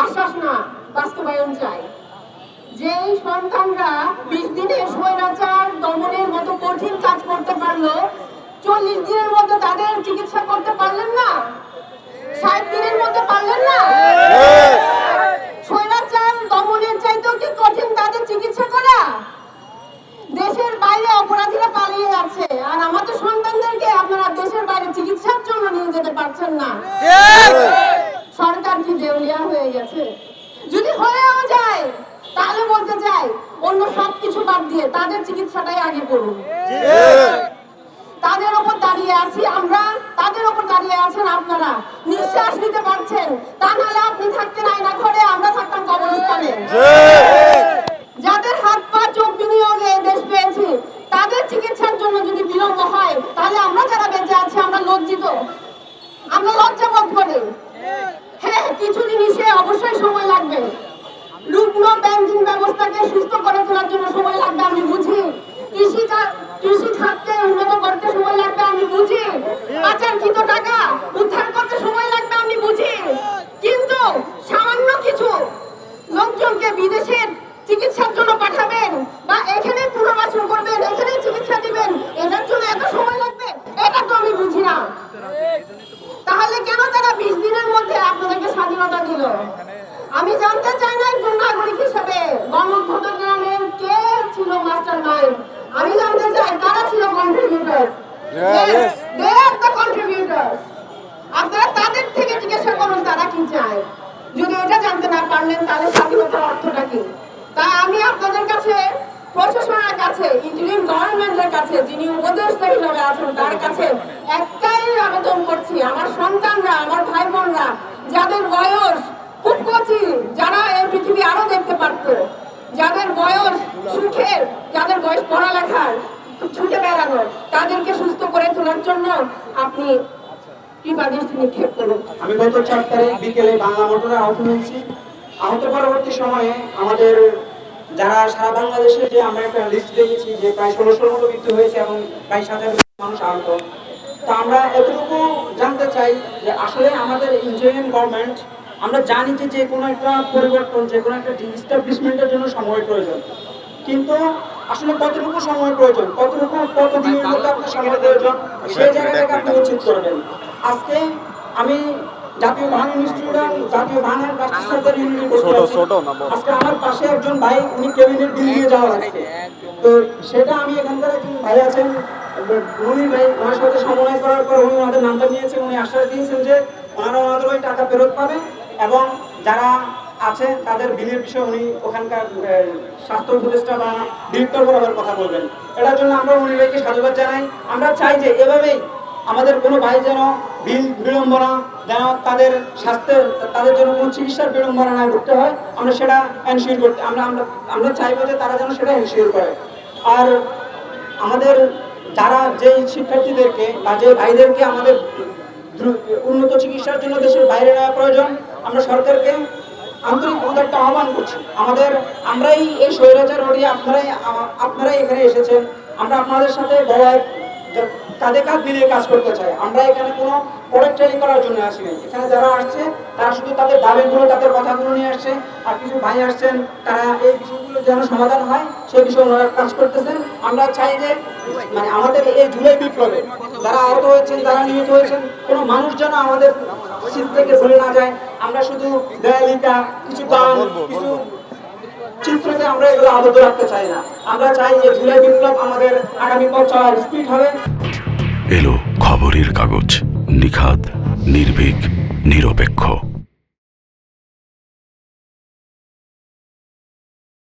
আশ্বাস না, বাস্তবায়ন চাই। যে সন্তানরা 20 দিনে স্বৈরাচার দমনের মতো কঠিন কাজ করতে পারলো, 40 দিনের মধ্যে তাদের চিকিৎসা করতে পারলেন না, 60 দিনের মধ্যে পারলেন না। স্বৈরাচার দমনের চাইতেও কি কঠিন তাদের চিকিৎসা করা? দেশের বাইরে অপরাধীরা পালিয়ে যাচ্ছে, আর আমাদের সন্তানদেরকে আপনারা দেশের বাইরে চিকিৎসার জন্য নিয়ে যেতে পারছেন না। সরকার কি দেউলিয়া হয়ে গেছে? যদি হয়েও যায় তাহলে বলতে চাই, অন্য সবকিছু বাদ দিয়ে তাদের চিকিৎসাটাই আগে করুন। তাদের ওপর দাঁড়িয়ে আছি আমরা, তাদের ওপর দাঁড়িয়ে আছেন আপনারা। নিঃশ্বাস নিতে পারছেন, তা নাহলে আপনি থাকতেন আয়না ঘরে, আমরা থাকতাম কবরস্থানে। যাদের হাত পা চোখ বিনিয়োগে দেশ পেয়েছি, তাদের চিকিৎসার জন্য যদি বিলম্ব হয়, তাহলে আমরা যারা বেঁচে আছি আমরা লজ্জিত, আমরা লজ্জা বোধ করি। হ্যাঁ, কিছু জিনিসে অবশ্যই সময় লাগবে। রুগ্ন ব্যাংকিং ব্যবস্থাকে সুস্থ করে তোলার জন্য সময় লাগবে, আমি বুঝি। কৃষি খাতকে উন্নত করতে সময় লাগবে, আমি বুঝি। পাচারকৃত টাকা উদ্ধার করতে সময় লাগবে, আমি বুঝি। কিন্তু সামান্য কিছু লোকজনকে বিদেশের চিকিৎসার জন্য পাঠাবেন বা এখানে পুনর্বাসন করবেন, এখানে চিকিৎসা দিবেন, এটার জন্য এত সময় লাগবে, এটা তো আমি বুঝি না। তাহলে কেন তারা 20 দিনের মধ্যে আপনাদেরকে স্বাধীনতা দিল? আমি জানতে চাই না একজন নাগরিক হিসেবে গণঅভ্যুত্থানের কে ছিল মাস্টার মাইন্ড। আমি জানতে চাই কারা ছিল কন্ট্রিবিউটর। They are the কন্ট্রিবিউটরস। আপনারা তাদের থেকে জিজ্ঞাসা করুন তারা কি চায়। যদি এটা জানতে না পারলেন তাহলে স্বাধীনতার অর্থটা কি? তাই আমি আপনাদের কাছে, প্রশাসনের কাছে, ইন্টারিম গভর্নমেন্টের কাছে, যিনি উপদেষ্টা হিসেবে আছেন তার কাছে একটাই আবেদন করছি, আমার সন্তানরা, আমার ভাই বোনরা যাদের বয়স খুব কচি, যারা এই পৃথিবী আরো দেখতে পারতো, যাদের বয়স সুখের, যাদের বয়স পড়ালেখার, ছুটে বেড়ানোর, তাদেরকে সুস্থ করে তোলার জন্য আপনি নিক্ষেপ করুন। আমি গত 4 তারিখ বিকেলে বাংলা মোটরে আহত হয়েছি। আহত পরবর্তী সময়ে আমাদের যারা সারা বাংলাদেশে যে আমরা একটা লিস্ট দেখেছি যে প্রায় 1600 মতো মৃত্যু হয়েছে এবং প্রায় 7,000 মানুষ আহত। তো আমরা এতটুকু জানতে চাই যে আসলে আমাদের ইন্ডিয়ান গভর্নমেন্ট, আমরা জানি যে কোনো একটা পরিবর্তন, যে কোনো একটা এস্টাবলিশমেন্টের জন্য সময় প্রয়োজন, কিন্তু আসলে কতটুকু সময় প্রয়োজন, কতদিনের মধ্যে আপনার সময় প্রয়োজন, সেই জায়গাটাকে আপনি উচিত করবেন। আজকে আমি জাতীয় বাহান ইনস্টিটিউট, জাতীয় বাহানের প্রার্থী ইউনিটি করতে আছি। আজকে আমার পাশে একজন ভাই, উনি কেবিনেট বিল নিয়ে যাওয়া লাগছে। তো সেটা আমি এখানকার একজন ভাই আছেন মনির ভাই, ওনার সাথে সমন্বয় করার পর উনি ওনাদের নামটা নিয়েছেন। উনি আশ্বাস দিয়েছেন যে ওনাদের ওই টাকা ফেরত পাবে এবং যারা আছে তাদের বিলের বিষয়ে উনি ওখানকার স্বাস্থ্য উপদেষ্টা বা ডিরেক্টর বরাবর কথা বলবেন। এটার জন্য আমরা মনির ভাইকে সাধুবাদ জানাই। আমরা চাই যে এভাবেই আমাদের কোনো ভাই যেন বিড়ম্বনা, যেন তাদের স্বাস্থ্যের, তাদের জন্য কোনো চিকিৎসার বিড়ম্বনা না করতে হয়, আমরা সেটা এনশিওর করতে আমরা চাইবো যে তারা যেন সেটা এনশিওর করে। আর আমাদের যারা যে শিক্ষার্থীদেরকে বা যে ভাইদেরকে আমাদের উন্নত চিকিৎসার জন্য দেশের বাইরে নেওয়া প্রয়োজন, আমরা সরকারকে আন্তরিকভাবে একটা আহ্বান করছি। আমরাই এই স্বৈরাচার রোডে, আপনারাই এখানে এসেছেন, আমরা আপনাদের সাথে কাঁধে কাঁধ মিলিয়ে কাজ করতে চাই। আমরা এখানে কোনো প্রোডাক্টারি করার জন্য আসিনি। এখানে যারা আসছে তারা শুধু তাদের দাবিগুলো, তাদের কথাগুলো নিয়ে আসছে। আর কিছু ভাই আসছেন, তারা এই বিষয়গুলো যেন সমাধান হয় সেই বিষয়ে ওনারা কাজ করতেছেন। আমরা চাই যে মানে আমাদের এই জুলাই বিপ্লবে যারা আহত হয়েছেন, যারা নিহত হয়েছেন, কোনো মানুষ যেন আমাদের সিট থেকে ভুলে না যায়। আমরা শুধু দেয়ালিকা, কিছু গান, কিছু চিত্রতে আমরা এগুলো আবদ্ধ রাখতে চাই না। আমরা চাই যে জুলাই বিপ্লব আমাদের আগামী পথ চলার স্পিড হবে। এলো খবরের কাগজ, নিখাদ, নির্ভীক, নিরপেক্ষ।